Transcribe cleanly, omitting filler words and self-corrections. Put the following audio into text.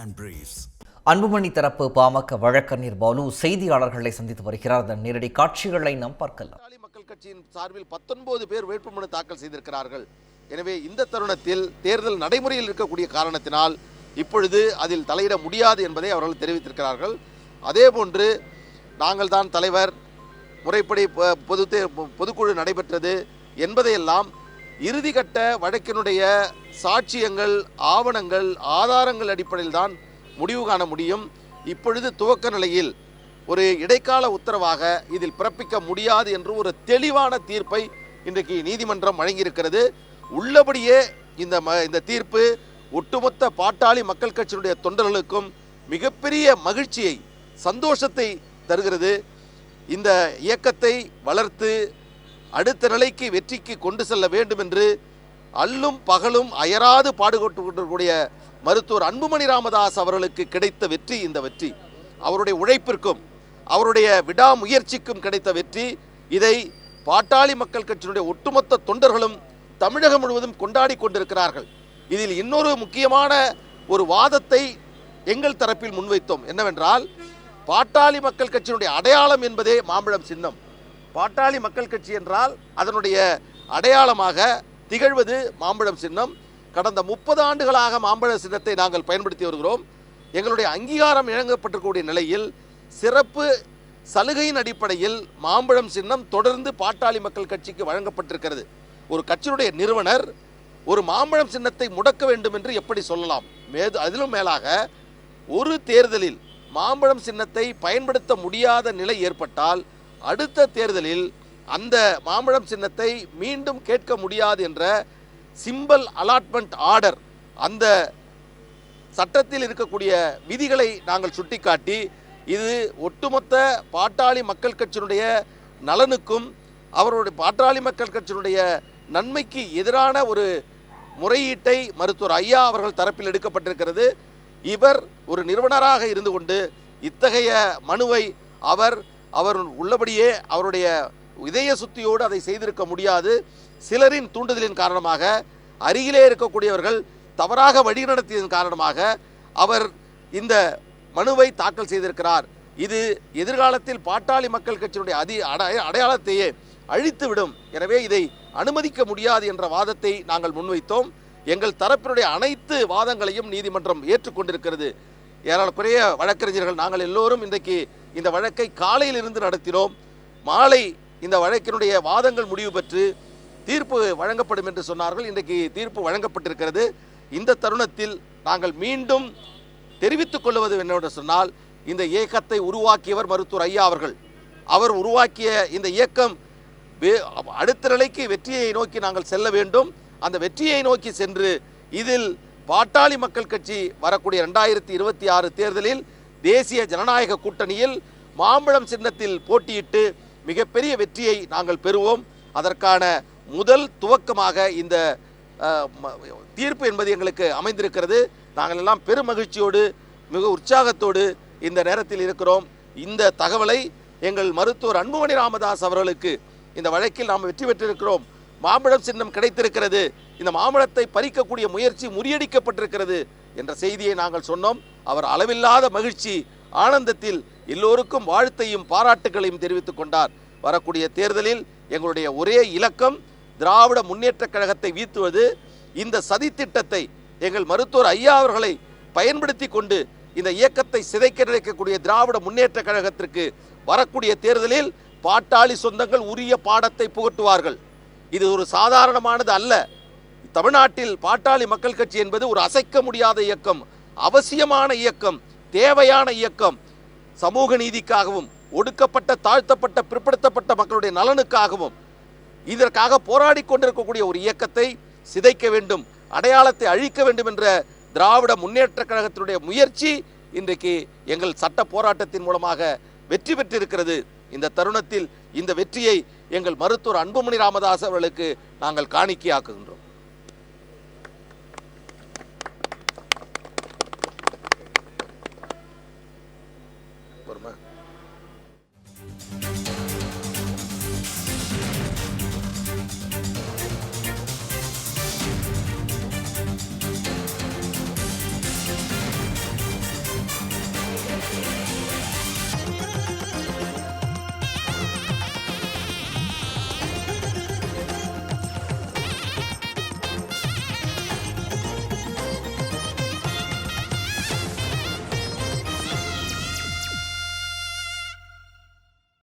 and briefs. Anbumani தரப்பு பாமக வழக்கறிஞர் பாலு செய்தியாளர்களை சந்தித்து வருகிறார். அதன் நேரடி காட்சிகளை நாம் பார்க்கலாம். மக்கள் கட்சியின் சார்பில் 19 பேர் வேட்புமனு தாக்கல் செய்திருக்கிறார்கள். எனவே இந்த தருணத்தில் தேர்தல் நடைமுறையில் இருக்கக்கூடிய காரணத்தினால் இப்பொழுது அதில் தலையிட முடியாது என்பதை அவர்கள் தெரிவித்திருக்கிறார்கள். அதேபோன்று நாங்கள் தான் தலைவர், முறைப்படி பொதுக்குழு நடைபெற்றது என்பதையெல்லாம் இறுதிக்கட்ட வழக்கினுடைய சாட்சியங்கள், ஆவணங்கள், ஆதாரங்கள் அடிப்படையில் தான் முடிவு காண முடியும். இப்பொழுது துவக்க நிலையில் ஒரு இடைக்கால உத்தரவாக இதில் பிறப்பிக்க முடியாது என்று ஒரு தெளிவான தீர்ப்பை இன்றைக்கு நீதிமன்றம் வழங்கியிருக்கிறது. உள்ளபடியே இந்த தீர்ப்பு ஒட்டுமொத்த பாட்டாளி மக்கள் கட்சியினுடைய தொண்டர்களுக்கும் மிகப்பெரிய மகிழ்ச்சியை, சந்தோஷத்தை தருகிறது. இந்த இயக்கத்தை வளர்த்து அடுத்த நிலைக்கு, வெற்றிக்கு கொண்டு செல்ல வேண்டும் என்று அல்லும் பகலும் அயராது பாடுபட்டு கொண்டிருக்கக்கூடிய மருத்துவர் அன்புமணி ராமதாஸ் அவர்களுக்கு கிடைத்த வெற்றி இந்த வெற்றி. அவருடைய உழைப்பிற்கும் அவருடைய விடாமுயற்சிக்கும் கிடைத்த வெற்றி. இதை பாட்டாளி மக்கள் கட்சியினுடைய ஒட்டுமொத்த தொண்டர்களும் தமிழகம் முழுவதும் கொண்டாடி கொண்டிருக்கிறார்கள். இதில் இன்னொரு முக்கியமான ஒரு வாதத்தை எங்கள் தரப்பில் முன்வைத்தோம். என்னவென்றால், பாட்டாளி மக்கள் கட்சியினுடைய அடையாளம் என்பதே மாம்பழம் சின்னம். பாட்டாளி மக்கள் கட்சி என்றால் அதனுடைய அடையாளமாக திகழ்வது மாம்பழம் சின்னம். கடந்த 30 ஆண்டுகளாக மாம்பழ சின்னத்தை நாங்கள் பயன்படுத்தி வருகிறோம். எங்களுடைய அங்கீகாரம் இழங்கப்பட்டிருக்கக்கூடிய நிலையில் சிறப்பு சலுகையின் அடிப்படையில் மாம்பழம் சின்னம் தொடர்ந்து பாட்டாளி மக்கள் கட்சிக்கு வழங்கப்பட்டிருக்கிறது. ஒரு கட்சியினுடைய நிறுவனர் ஒரு மாம்பழம் சின்னத்தை முடக்க வேண்டும் என்று எப்படி சொல்லலாம்? அதிலும் மேலாக ஒரு தேர்தலில் மாம்பழம் சின்னத்தை பயன்படுத்த முடியாத நிலை ஏற்பட்டால் அடுத்த தேர்தலில் அந்த மாம்பழம் சின்னத்தை மீண்டும் கேட்க முடியாது என்ற சிம்பல் அலாட்மெண்ட் ஆர்டர், அந்த சட்டத்தில் இருக்கக்கூடிய விதிகளை நாங்கள் சுட்டிக்காட்டி, இது ஒட்டுமொத்த பாட்டாளி மக்கள் கட்சியினுடைய நலனுக்கும் அவருடைய பாட்டாளி மக்கள் கட்சியினுடைய நன்மைக்கு எதிரான ஒரு முறையீட்டை மருத்துவர் ஐயா அவர்கள் தரப்பில் எடுக்கப்பட்டிருக்கிறது. இவர் ஒரு நிறுவனராக இருந்து கொண்டு இத்தகைய மனுவை அவர் உள்ளபடியே அவருடைய இதய சுத்தியோடு அதை செய்திருக்க முடியாது. சிலரின் தூண்டுதலின் காரணமாக, அருகிலே இருக்கக்கூடியவர்கள் தவறாக வழிநடத்தியதன் காரணமாக அவர் இந்த மனுவை தாக்கல் செய்திருக்கிறார். இது எதிர்காலத்தில் பாட்டாளி மக்கள் கட்சியினுடைய அடையாளத்தையே அழித்துவிடும். எனவே இதை அனுமதிக்க முடியாது என்ற வாதத்தை நாங்கள் முன்வைத்தோம். எங்கள் தரப்பினுடைய அனைத்து வாதங்களையும் நீதிமன்றம் ஏற்றுக்கொண்டிருக்கிறது. ஏராளக்குறைய வழக்கறிஞர்கள் நாங்கள் எல்லோரும் இன்றைக்கு இந்த வழக்கை காலையில் இருந்து நடத்தினோம். மாலை இந்த வழக்கினுடைய வாதங்கள் முடிவு பெற்று தீர்ப்பு வழங்கப்படும் என்று சொன்னார்கள். இன்றைக்கு தீர்ப்பு வழங்கப்பட்டிருக்கிறது. இந்த தருணத்தில் நாங்கள் மீண்டும் தெரிவித்துக் கொள்வது என்னவென்று சொன்னால், இந்த இயக்கத்தை உருவாக்கியவர் மருத்துவர் ஐயா அவர்கள். அவர் உருவாக்கிய இந்த இயக்கம் அடுத்த நிலைக்கு, வெற்றியை நோக்கி நாங்கள் செல்ல வேண்டும். அந்த வெற்றியை நோக்கி சென்று இதில் பாட்டாளி மக்கள் கட்சி வரக்கூடிய 2026 தேர்தலில் தேசிய ஜனநாயக கூட்டணியில் மாம்பழம் சின்னத்தில் போட்டியிட்டு மிகப்பெரிய வெற்றியை நாங்கள் பெறுவோம். அதற்கான முதல் துவக்கமாக இந்த தீர்ப்பு என்பது எங்களுக்கு அமைந்திருக்கிறது. நாங்கள் எல்லாம் பெரும் மகிழ்ச்சியோடு, மிக உற்சாகத்தோடு இந்த நேரத்தில் இருக்கிறோம். இந்த தகவலை எங்கள் மருத்துவர் அன்புமணி ராமதாஸ் அவர்களுக்கு, இந்த வழக்கில் நாம் வெற்றி பெற்றிருக்கிறோம், மாம்பழம் சின்னம் கிடைத்திருக்கிறது, இந்த மாம்பழத்தை பறிக்கக்கூடிய முயற்சி முறியடிக்கப்பட்டிருக்கிறது என்ற செய்தியை நாங்கள் சொன்னோம். அவர் அளவில்லாத மகிழ்ச்சி, ஆனந்தத்தில் எல்லோருக்கும் வாழ்த்தையும் பாராட்டுகளையும் தெரிவித்துக் கொண்டார். வரக்கூடிய தேர்தலில் எங்களுடைய ஒரே இலக்கம் திராவிட முன்னேற்ற கழகத்தை வீழ்த்துவது. இந்த சதித்திட்டத்தை எங்கள் மருத்துவர் ஐயா அவர்களை பயன்படுத்தி கொண்டு இந்த இயக்கத்தை சிதைக்க நினைக்கக்கூடிய திராவிட முன்னேற்ற கழகத்திற்கு வரக்கூடிய தேர்தலில் பாட்டாளி சொந்தங்கள் உரிய பாடத்தை புகட்டுவார்கள். இது ஒரு சாதாரணமானது அல்ல. தமிழ்நாட்டில் பாட்டாளி மக்கள் கட்சி என்பது ஒரு அசைக்க முடியாத இயக்கம், அவசியமான இயக்கம், தேவையான இயக்கம். சமூக நீதிக்காகவும், ஒடுக்கப்பட்ட, தாழ்த்தப்பட்ட, பிற்படுத்தப்பட்ட மக்களுடைய நலனுக்காகவும் இதற்காக போராடி கொண்டிருக்கக்கூடிய ஒரு இயக்கத்தை சிதைக்க வேண்டும், அடையாளத்தை அழிக்க வேண்டும் என்ற திராவிட முன்னேற்ற கழகத்தினுடைய முயற்சி இன்றைக்கு எங்கள் சட்ட போராட்டத்தின் மூலமாக வெற்றி பெற்றிருக்கிறது. இந்த தருணத்தில் இந்த வெற்றியை எங்கள் மருத்துவர் அன்புமணி ராமதாஸ் அவர்களுக்கு நாங்கள் காணிக்கையாக்குகின்றோம்.